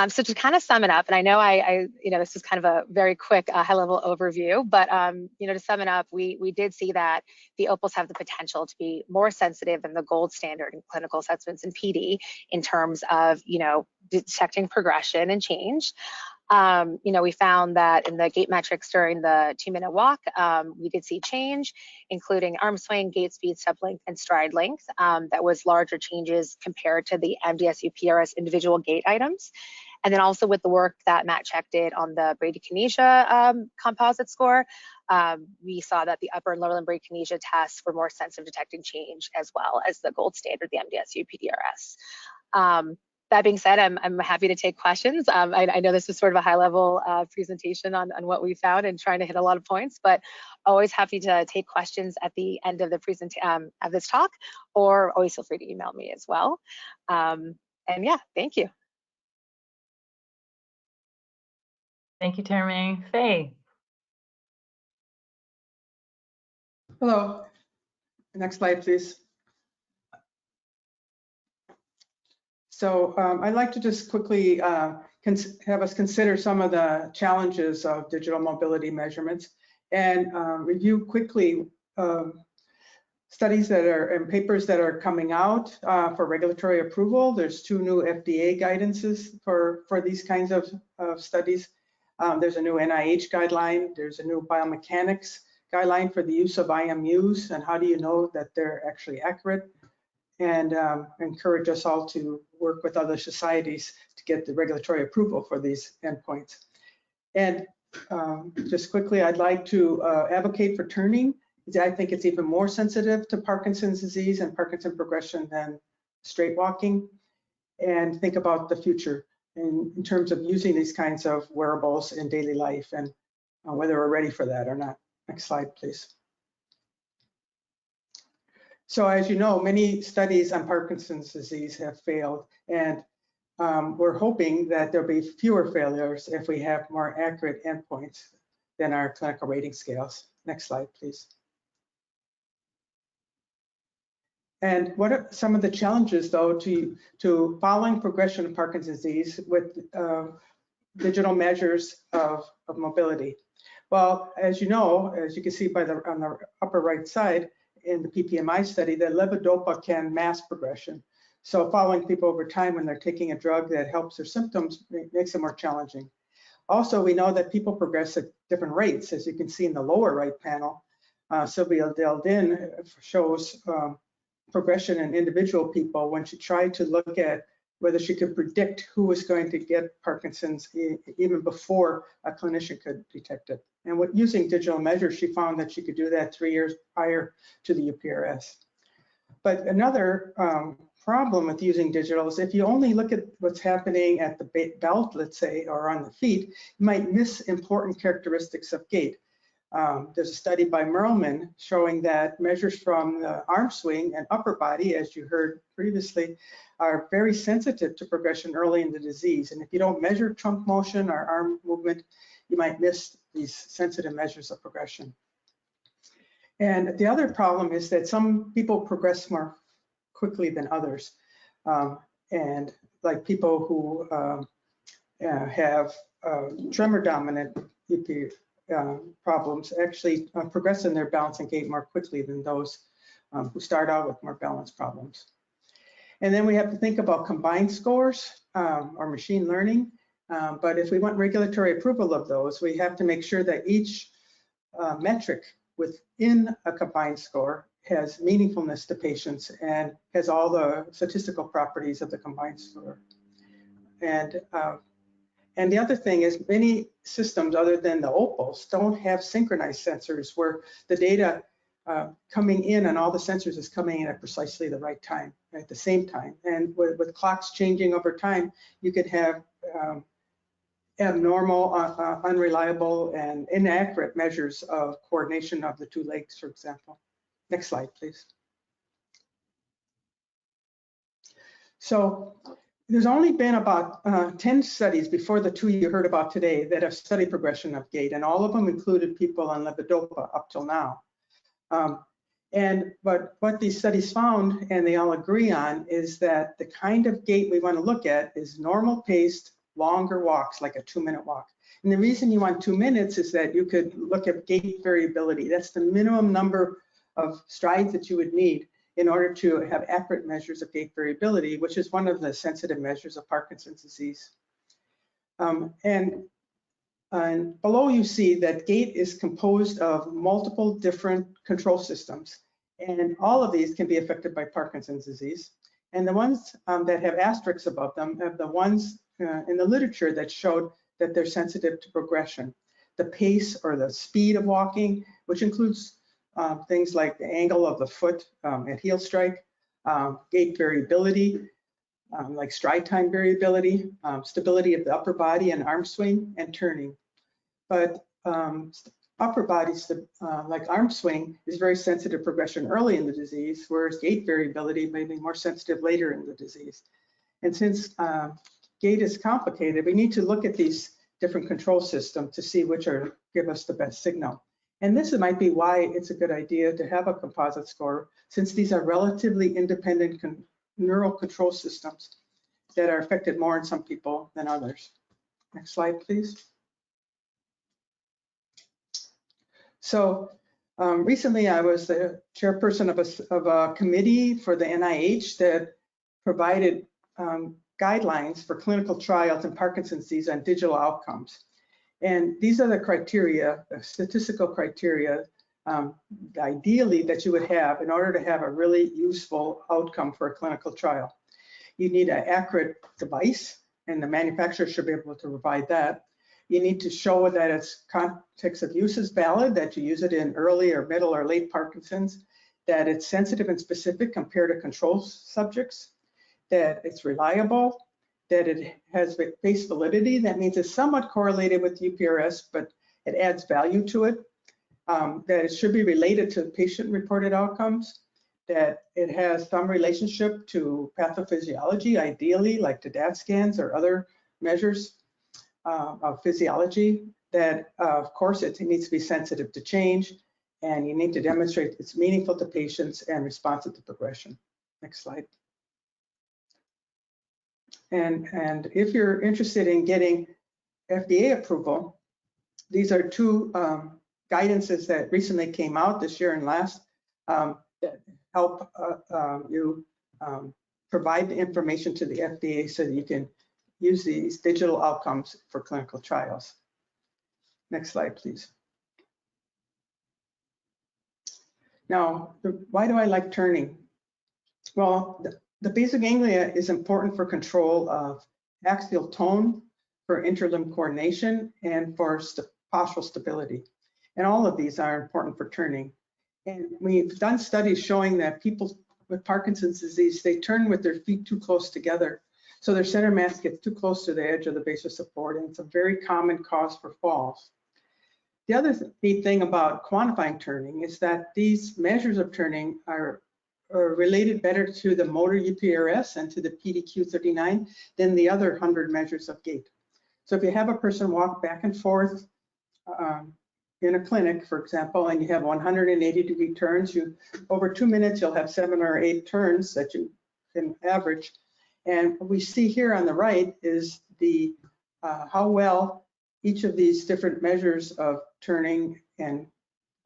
Speaker 4: So to kind of sum it up, and I know this is kind of a very quick high-level overview, but to sum it up, we did see that the Opals have the potential to be more sensitive than the gold standard in clinical assessments in PD in terms of detecting progression and change. We found that in the gait metrics during the 2-minute walk, we did see change, including arm swing, gait speed, step length, and stride length. That was larger changes compared to the MDS-UPDRS individual gait items. And then also with the work that Matt Check did on the bradykinesia composite score, we saw that the upper and lower limb bradykinesia tests were more sensitive detecting change, as well as the gold standard, the MDS-UPDRS. That being said, I'm happy to take questions. I know this was sort of a high-level presentation on what we found and trying to hit a lot of points, but always happy to take questions at the end of the of this talk, or always feel free to email me as well. And yeah, thank you.
Speaker 2: Thank you, Tammy. Faye.
Speaker 5: Hello. Next slide, please. So I'd like to just quickly have us consider some of the challenges of digital mobility measurements and review quickly studies that are and papers that are coming out for regulatory approval. There's 2 new FDA guidances for these kinds of studies. There's a new NIH guideline. There's a new biomechanics guideline for the use of IMUs and how do you know that they're actually accurate. And encourage us all to work with other societies to get the regulatory approval for these endpoints. And just quickly, I'd like to advocate for turning. I think it's even more sensitive to Parkinson's disease and Parkinson progression than straight walking. And think about the future in terms of using these kinds of wearables in daily life and whether we're ready for that or not. Next slide, please. So as you know, many studies on Parkinson's disease have failed, and we're hoping that there'll be fewer failures if we have more accurate endpoints than our clinical rating scales. Next slide, please. And what are some of the challenges, though, to following progression of Parkinson's disease with digital measures of mobility? Well, as you know, as you can see on the upper right side, in the PPMI study, that levodopa can mask progression. So following people over time when they're taking a drug that helps their symptoms makes it more challenging. Also, we know that people progress at different rates, as you can see in the lower right panel. Sylvia Deldin shows progression in individual people when she tried to look at whether she could predict who was going to get Parkinson's even before a clinician could detect it. And using digital measures, she found that she could do that 3 years prior to the UPDRS. But another problem with using digital is if you only look at what's happening at the belt, let's say, or on the feet, you might miss important characteristics of gait. There's a study by Merleman showing that measures from the arm swing and upper body, as you heard previously, are very sensitive to progression early in the disease. And if you don't measure trunk motion or arm movement, you might miss these sensitive measures of progression. And the other problem is that some people progress more quickly than others. And like people who have tremor dominant problems actually progress in their balance and gait more quickly than those who start out with more balance problems. And then we have to think about combined scores or machine learning. But if we want regulatory approval of those, we have to make sure that each metric within a combined score has meaningfulness to patients and has all the statistical properties of the combined score. And the other thing is many systems other than the Opals don't have synchronized sensors where the data coming in and all the sensors is coming in at precisely the right time, at the same time. And with clocks changing over time, you could have abnormal, unreliable, and inaccurate measures of coordination of the two legs, for example. Next slide, please. So there's only been about 10 studies before the two you heard about today that have studied progression of gait, and all of them included people on levodopa up till now. But what these studies found, and they all agree on, is that the kind of gait we want to look at is normal paced, longer walks, like a 2-minute walk. And the reason you want 2 minutes is that you could look at gait variability. That's the minimum number of strides that you would need in order to have accurate measures of gait variability, which is one of the sensitive measures of Parkinson's disease. And below you see that gait is composed of multiple different control systems, and all of these can be affected by Parkinson's disease. And the ones that have asterisks above them have the ones in the literature that showed that they're sensitive to progression. The pace or the speed of walking, which includes things like the angle of the foot at heel strike, gait variability, like stride time variability, stability of the upper body and arm swing, and turning. But upper bodies, like arm swing, is very sensitive to progression early in the disease, whereas gait variability may be more sensitive later in the disease. And since gait is complicated, we need to look at these different control systems to see which give us the best signal. And this might be why it's a good idea to have a composite score, since these are relatively independent neural control systems that are affected more in some people than others. Next slide, please. So recently I was the chairperson of a committee for the NIH that provided guidelines for clinical trials in Parkinson's disease on digital outcomes. And these are the criteria, the statistical criteria, ideally that you would have in order to have a really useful outcome for a clinical trial. You need an accurate device, and the manufacturer should be able to provide that. You need to show that its context of use is valid, that you use it in early or middle or late Parkinson's, that it's sensitive and specific compared to control subjects, that it's reliable, that it has face validity. That means it's somewhat correlated with UPRS, but it adds value to it, that it should be related to patient-reported outcomes, that it has some relationship to pathophysiology, ideally, like to DAT scans or other measures of physiology, that of course it needs to be sensitive to change, and you need to demonstrate it's meaningful to patients and responsive to progression. Next slide. And if you're interested in getting FDA approval, these are two guidances that recently came out this year and last that help you provide the information to the FDA so that you can use these digital outcomes for clinical trials. Next slide, please. Now, why do I like turning? Well, the basal ganglia is important for control of axial tone, for interlimb coordination, and for postural stability. And all of these are important for turning. And we've done studies showing that people with Parkinson's disease, they turn with their feet too close together. So their center mass gets too close to the edge of the base of support, and it's a very common cause for falls. The other neat thing about quantifying turning is that these measures of turning are related better to the motor UPRS and to the PDQ-39 than the other 100 measures of gait. So if you have a person walk back and forth in a clinic, for example, and you have 180-degree turns, over 2 minutes, you'll have 7 or 8 turns that you can average. And what we see here on the right is the how well each of these different measures of turning, and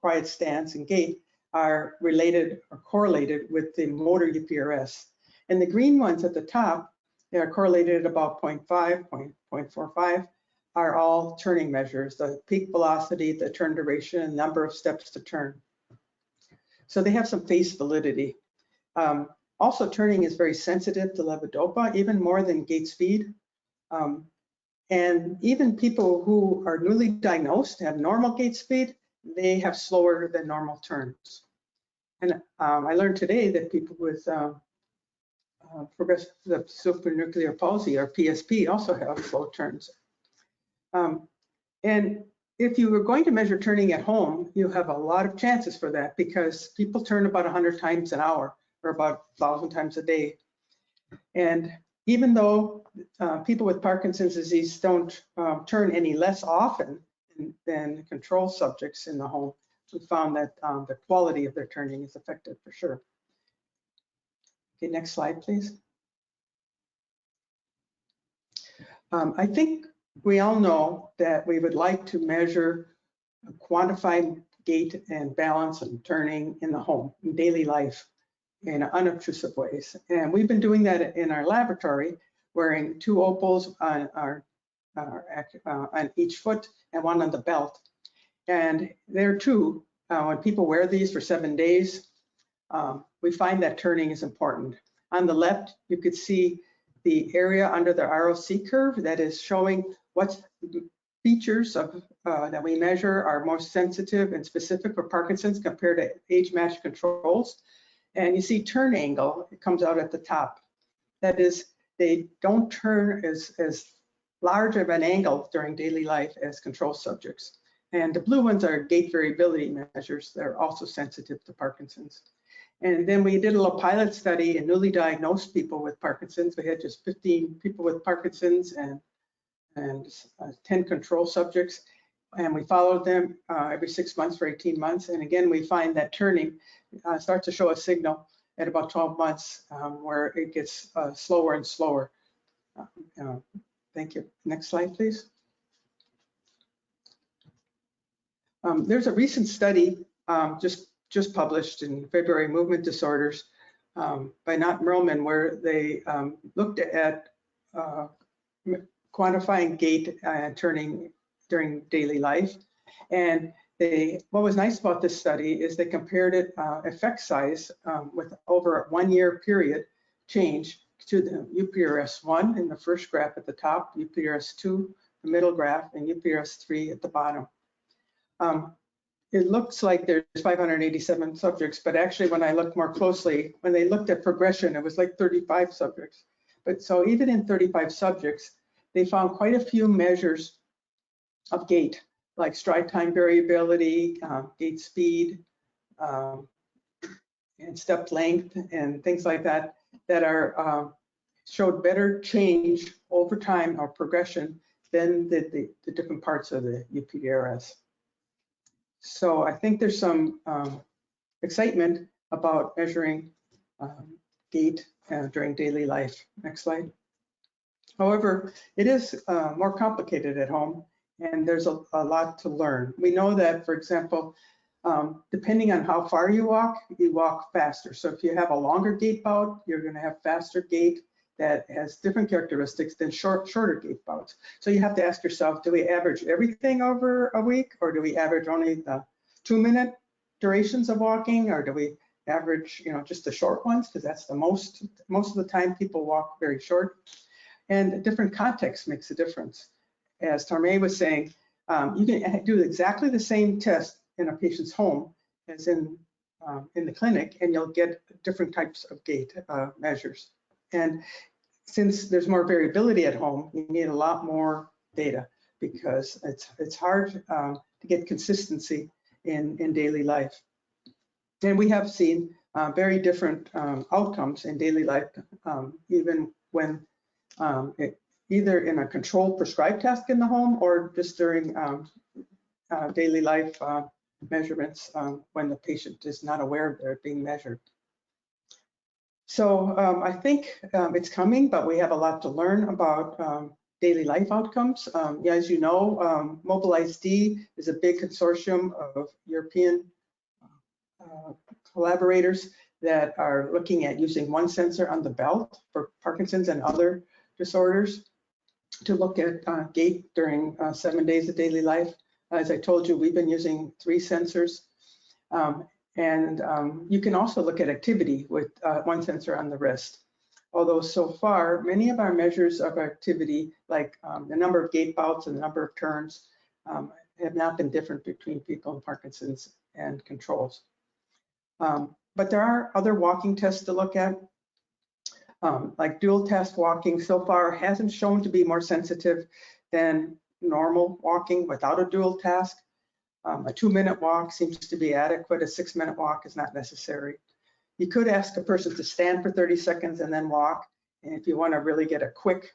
Speaker 5: quiet stance and gait are related or correlated with the motor UPRS. And the green ones at the top, they are correlated at about 0.5, 0.45, are all turning measures, the peak velocity, the turn duration, and number of steps to turn. So they have some face validity. Also, turning is very sensitive to levodopa, even more than gait speed. And even people who are newly diagnosed, have normal gait speed, they have slower than normal turns. And I learned today that people with progressive supranuclear palsy, or PSP, also have slow turns. And if you were going to measure turning at home, you have a lot of chances for that, because people turn about 100 times an hour, or about 1,000 times a day. And even though people with Parkinson's disease don't turn any less often than control subjects in the home, we found that the quality of their turning is affected for sure. Okay, next slide, please. I think we all know that we would like to measure quantified gait and balance and turning in the home, in daily life, in unobtrusive ways. And we've been doing that in our laboratory, wearing 2 opals on each foot and 1 on the belt. And there too, when people wear these for 7 days, we find that turning is important. On the left, you could see the area under the ROC curve that is showing what features of that we measure are most sensitive and specific for Parkinson's compared to age-matched controls. And you see turn angle, it comes out at the top. That is, they don't turn as large of an angle during daily life as control subjects. And the blue ones are gait variability measures that are also sensitive to Parkinson's. And then we did a little pilot study in newly diagnosed people with Parkinson's. We had just 15 people with Parkinson's and 10 control subjects. And we followed them every 6 months for 18 months. And again, we find that turning starts to show a signal at about 12 months where it gets slower and slower. Thank you. Next slide, please. There's a recent study just published in February, Movement Disorders, by Knott Merlman, where they looked at quantifying gait and turning during daily life. And what was nice about this study is they compared it effect size with over a 1-year period change to the UPRS-1 in the first graph at the top, UPRS-2, the middle graph, and UPRS-3 at the bottom. It looks like there's 587 subjects, but actually when I looked more closely, when they looked at progression, it was like 35 subjects. But so even in 35 subjects, they found quite a few measures of gait, like stride time variability, gait speed, and step length, and things like that, that are showed better change over time or progression than the different parts of the UPDRS. So I think there's some excitement about measuring gait during daily life. Next slide. However, it is more complicated at home, and there's a lot to learn. We know that, for example, depending on how far you walk faster. So if you have a longer gait bout, you're going to have faster gait that has different characteristics than shorter gait bouts. So you have to ask yourself, do we average everything over a week, or do we average only the 2-minute durations of walking, or do we average, just the short ones, because that's the most of the time people walk very short. And different context makes a difference. As Tarmay was saying, you can do exactly the same test in a patient's home as in the clinic, and you'll get different types of gait measures. And since there's more variability at home, you need a lot more data, because it's hard to get consistency in daily life. And we have seen very different outcomes in daily life, even when either in a controlled prescribed task in the home, or just during daily life measurements when the patient is not aware they're being measured. So I think it's coming, but we have a lot to learn about daily life outcomes. Yeah, as you know, Mobilize D is a big consortium of European collaborators that are looking at using one sensor on the belt for Parkinson's and other disorders to look at gait during 7 days of daily life. As I told you, we've been using 3 sensors. You can also look at activity with one sensor on the wrist. Although so far, many of our measures of activity, like the number of gait bouts and the number of turns, have not been different between people with Parkinson's and controls. But there are other walking tests to look at, like dual task walking so far hasn't shown to be more sensitive than normal walking without a dual task. A 2-minute walk seems to be adequate. A 6-minute walk is not necessary. You could ask a person to stand for 30 seconds and then walk. And if you want to really get a quick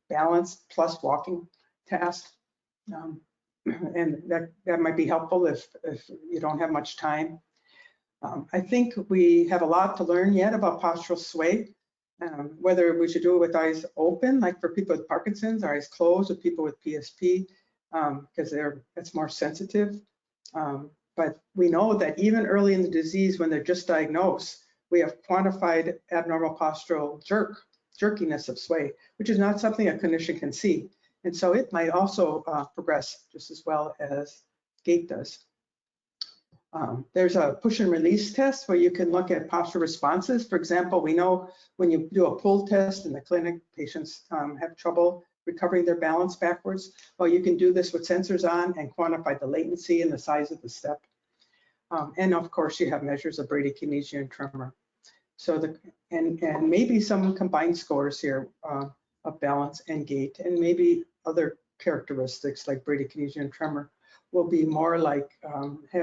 Speaker 5: balance plus walking task, and that might be helpful if you don't have much time. I think we have a lot to learn yet about postural sway, whether we should do it with eyes open, like for people with Parkinson's, or eyes closed with people with PSP, because it's more sensitive. But we know that even early in the disease, when they're just diagnosed, we have quantified abnormal postural jerkiness of sway, which is not something a clinician can see. And so it might also progress just as well as gait does. There's a push and release test where you can look at postural responses. For example, we know when you do a pull test in the clinic, patients have trouble recovering their balance backwards. Well, you can do this with sensors on and quantify the latency and the size of the step. And of course, you have measures of bradykinesia and tremor. So and maybe some combined scores here of balance and gait, and maybe other characteristics like bradykinesia and tremor will be more like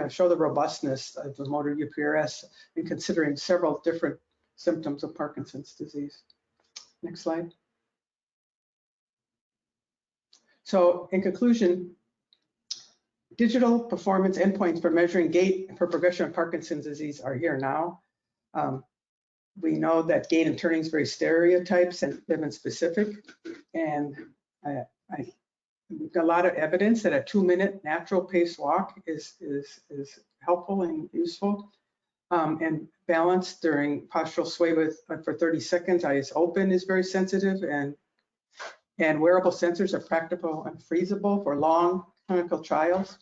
Speaker 5: show the robustness of the motor UPRS in considering several different symptoms of Parkinson's disease. Next slide. So in conclusion, digital performance endpoints for measuring gait for progression of Parkinson's disease are here now. We know that gait and turning is very stereotypes and event specific. And we've got a lot of evidence that a 2-minute natural pace walk is helpful and useful. And balance during postural sway for 30 seconds, eyes open, is very sensitive, and wearable sensors are practical and feasible for long clinical trials.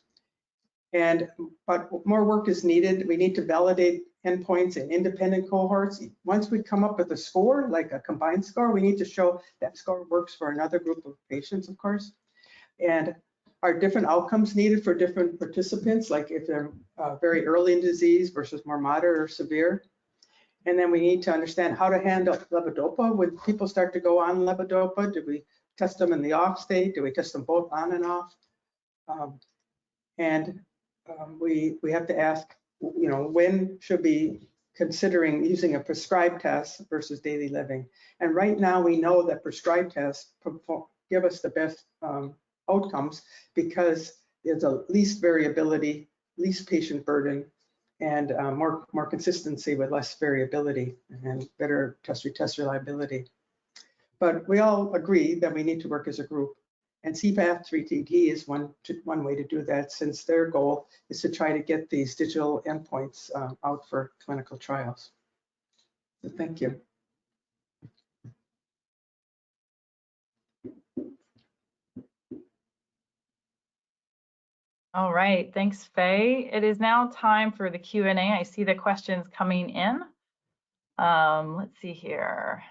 Speaker 5: But more work is needed. We need to validate endpoints in independent cohorts. Once we come up with a score, like a combined score, we need to show that score works for another group of patients, of course. And are different outcomes needed for different participants, like if they're very early in disease versus more moderate or severe. And then we need to understand how to handle levodopa. When people start to go on levodopa, do we test them in the off state? Do we test them both on and off? We have to ask, when should be considering using a prescribed test versus daily living? And right now we know that prescribed tests give us the best outcomes because there's a least variability, least patient burden, and more consistency with less variability and better test-retest reliability. But we all agree that we need to work as a group. And CPATH 3TT is one way to do that, since their goal is to try to get these digital endpoints out for clinical trials. So thank you.
Speaker 2: All right, thanks, Faye. It is now time for the Q&A. I see the questions coming in. Let's see here.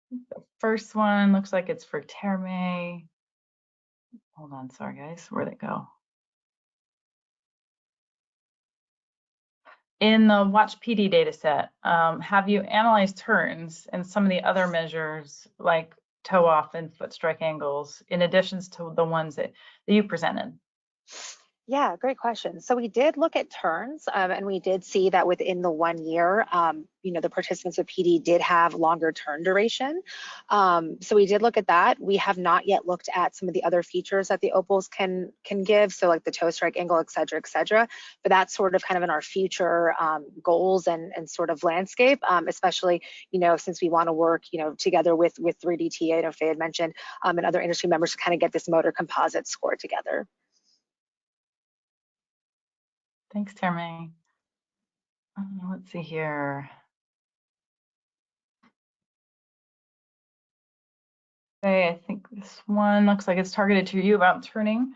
Speaker 2: The first one looks like it's for Terme. Hold on, sorry guys, where'd it go? In the Watch PD data set, have you analyzed turns and some of the other measures like toe off and foot strike angles in addition to the ones that you presented?
Speaker 4: Yeah, great question. So we did look at turns, and we did see that within the 1 year, the participants with PD did have longer turn duration. So we did look at that. We have not yet looked at some of the other features that the opals can give, so like the toe strike angle, et cetera, et cetera. But that's sort of kind of in our future goals and sort of landscape, especially, since we want to work, together with 3DT, I know Faye had mentioned, and other industry members to kind of get this motor composite score together.
Speaker 2: Thanks, Terme. Let's see here. Okay, I think this one looks like it's targeted to you about turning.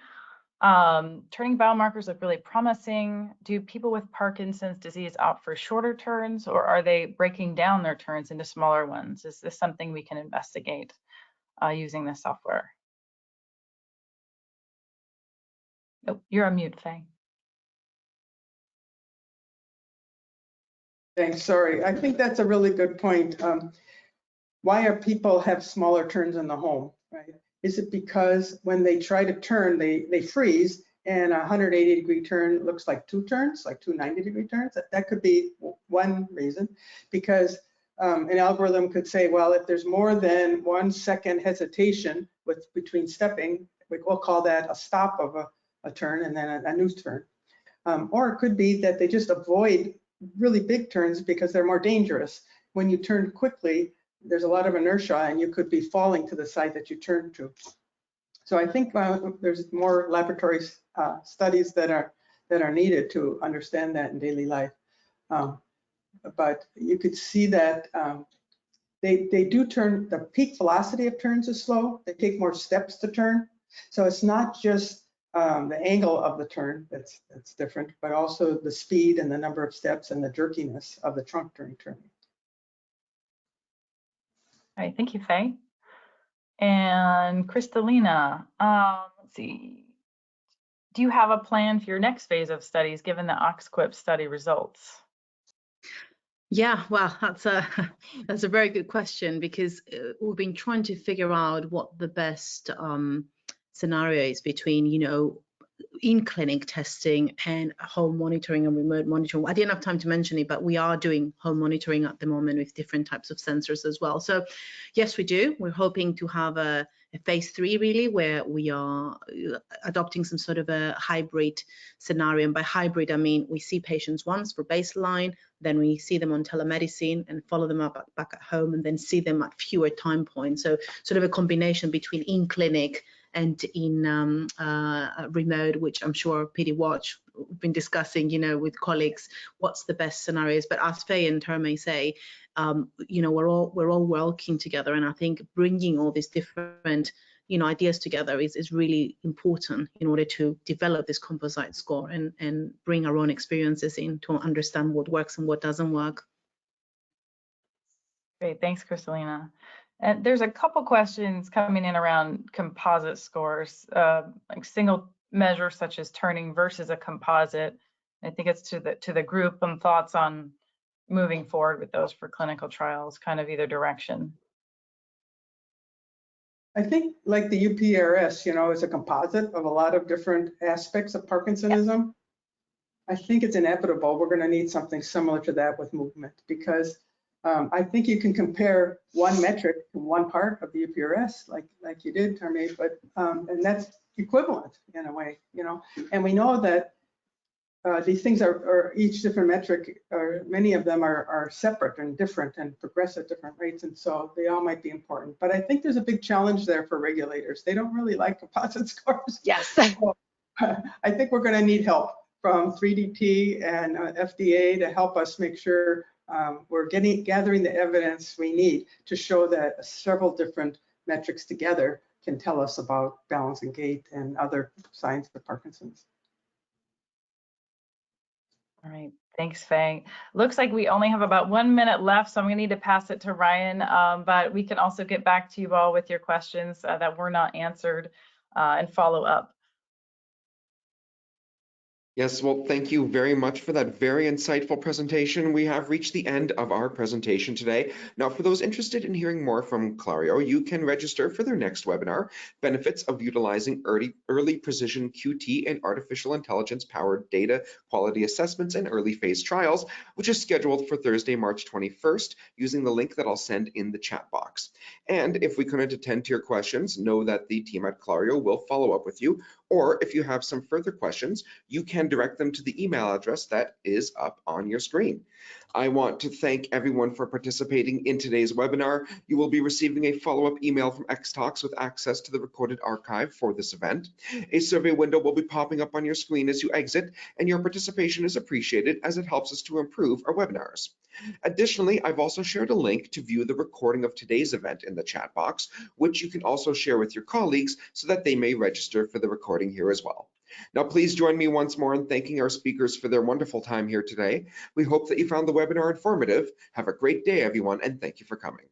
Speaker 2: Turning biomarkers look really promising. Do people with Parkinson's disease opt for shorter turns, or are they breaking down their turns into smaller ones? Is this something we can investigate using this software? Oh, you're on mute, Faye.
Speaker 5: Thanks, sorry. I think that's a really good point. Why are people have smaller turns in the home, right? Is it because when they try to turn, they freeze and a 180-degree turn looks like two turns, like two 90-degree turns? That could be one reason, because an algorithm could say, well, if there's more than 1 second hesitation between stepping, we'll call that a stop of a turn and then a new turn. Or it could be that they just avoid really big turns because they're more dangerous. When you turn quickly, there's a lot of inertia and you could be falling to the side that you turn to. So I think there's more laboratory studies that are needed to understand that in daily life. But you could see that they do turn, the peak velocity of turns is slow. They take more steps to turn. So it's not just the angle of the turn that's different, but also the speed and the number of steps and the jerkiness of the trunk during turning.
Speaker 2: All right, thank you, Faye. And Kristalina, let's see. Do you have a plan for your next phase of studies given the OXQUIP study results?
Speaker 3: Yeah, well, that's a very good question, because we've been trying to figure out what the best scenario is between, in-clinic testing and home monitoring and remote monitoring. I didn't have time to mention it, but we are doing home monitoring at the moment with different types of sensors as well. So yes, we do. We're hoping to have a phase 3 really, where we are adopting some sort of a hybrid scenario. And by hybrid, I mean we see patients once for baseline, then we see them on telemedicine and follow them up back at home, and then see them at fewer time points. So sort of a combination between in-clinic and in remote, which I'm sure PD Watch we've been discussing, with colleagues, what's the best scenarios. But as Faye and Terme say, we're all working together, and I think bringing all these different ideas together is really important in order to develop this composite score and bring our own experiences in to understand what works and what doesn't work.
Speaker 2: Great, thanks, Kristalina. And there's a couple questions coming in around composite scores, like single measures such as turning versus a composite. I think it's to the group and thoughts on moving forward with those for clinical trials, kind of either direction.
Speaker 5: I think like the UPRS, is a composite of a lot of different aspects of Parkinsonism. I think it's inevitable we're going to need something similar to that with movement, because I think you can compare one metric to one part of the UPRS, like you did, Terme, but and that's equivalent in a way, And we know that these things are each different metric, or many of them are separate and different and progress at different rates, and so they all might be important. But I think there's a big challenge there for regulators. They don't really like composite scores.
Speaker 4: Yes.
Speaker 5: So, I think we're going to need help from 3DT and FDA to help us make sure we're gathering the evidence we need to show that several different metrics together can tell us about balance and gait and other signs of Parkinson's.
Speaker 2: All right, thanks, Faye. Looks like we only have about 1 minute left, so I'm gonna need to pass it to Ryan, but we can also get back to you all with your questions that were not answered and follow up.
Speaker 1: Yes, well, thank you very much for that very insightful presentation. We have reached the end of our presentation today. Now, for those interested in hearing more from Clario, you can register for their next webinar, Benefits of Utilizing Early Precision QT and Artificial Intelligence Powered Data Quality Assessments and Early Phase Trials, which is scheduled for Thursday, March 21st, using the link that I'll send in the chat box. And if we couldn't attend to your questions, know that the team at Clario will follow up with you, or if you have some further questions, you can direct them to the email address that is up on your screen. I want to thank everyone for participating in today's webinar. You will be receiving a follow-up email from Xtalks with access to the recorded archive for this event. A survey window will be popping up on your screen as you exit, and your participation is appreciated as it helps us to improve our webinars. Additionally, I've also shared a link to view the recording of today's event in the chat box, which you can also share with your colleagues so that they may register for the recording here as well. Now, please join me once more in thanking our speakers for their wonderful time here today. We hope that you found the webinar informative. Have a great day, everyone, and thank you for coming.